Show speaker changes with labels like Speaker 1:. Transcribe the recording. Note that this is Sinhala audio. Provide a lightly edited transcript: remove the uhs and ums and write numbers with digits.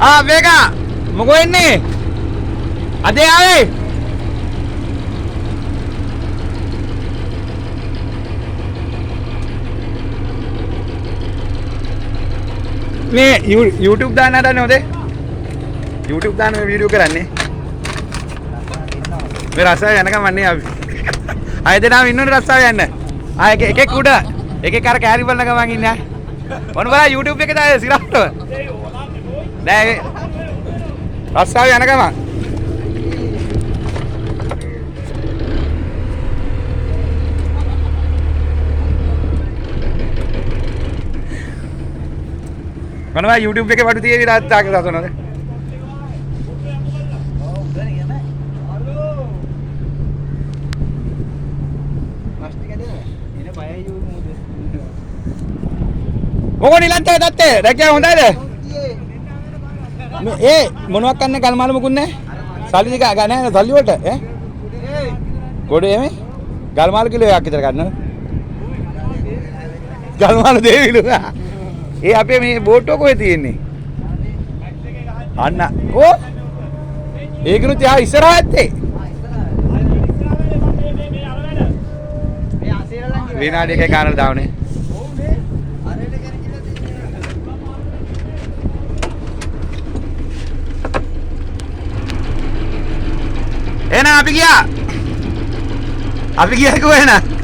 Speaker 1: මේක මොකෝ එන්නේ අදේ ආවේ මේ YouTube දාන්න හදන්නේ ඔතේ YouTube දාන්න මේ වීඩියෝ කරන්නේ මේ රස්සාව යනකම් වන්නේ අපි ආයෙ දෙනාම ඉන්නෝනේ රස්සාව යන්න ආයෙ එකෙක් උඩ එකෙක් අර කෑරි බලන ගමන් ඉන්නේ මොන බලන්න YouTube එකේ දාලා සිරාට්ටව නෑ රස්සාව යන ගමන් මොනවා YouTube එකේ වඩු තියෙවි රාත්‍රාක සසනද මොකෝ නිලන්තේ දත්තේ දැක්කේ හොඳයිද ඒ මොනවක් කන්නේ කල්මාල මුකුත් නැහැ සල්ලි ටික ගන්න සල්ලි වලට ඈ ගොඩේ එමේ ගල්මාල කිලෝ එකක් විතර ගන්නවද ගල්මාල දෙවිලු ඒ අපේ මේ බෝට්ටුව කොහෙද තියෙන්නේ අන්න ඕ ඒකනුත් යා ඉස්සරහ ඇත්තේ විනාඩි එකේ කාරණා දාවනේ එන අපි ගියා කිව්වා එන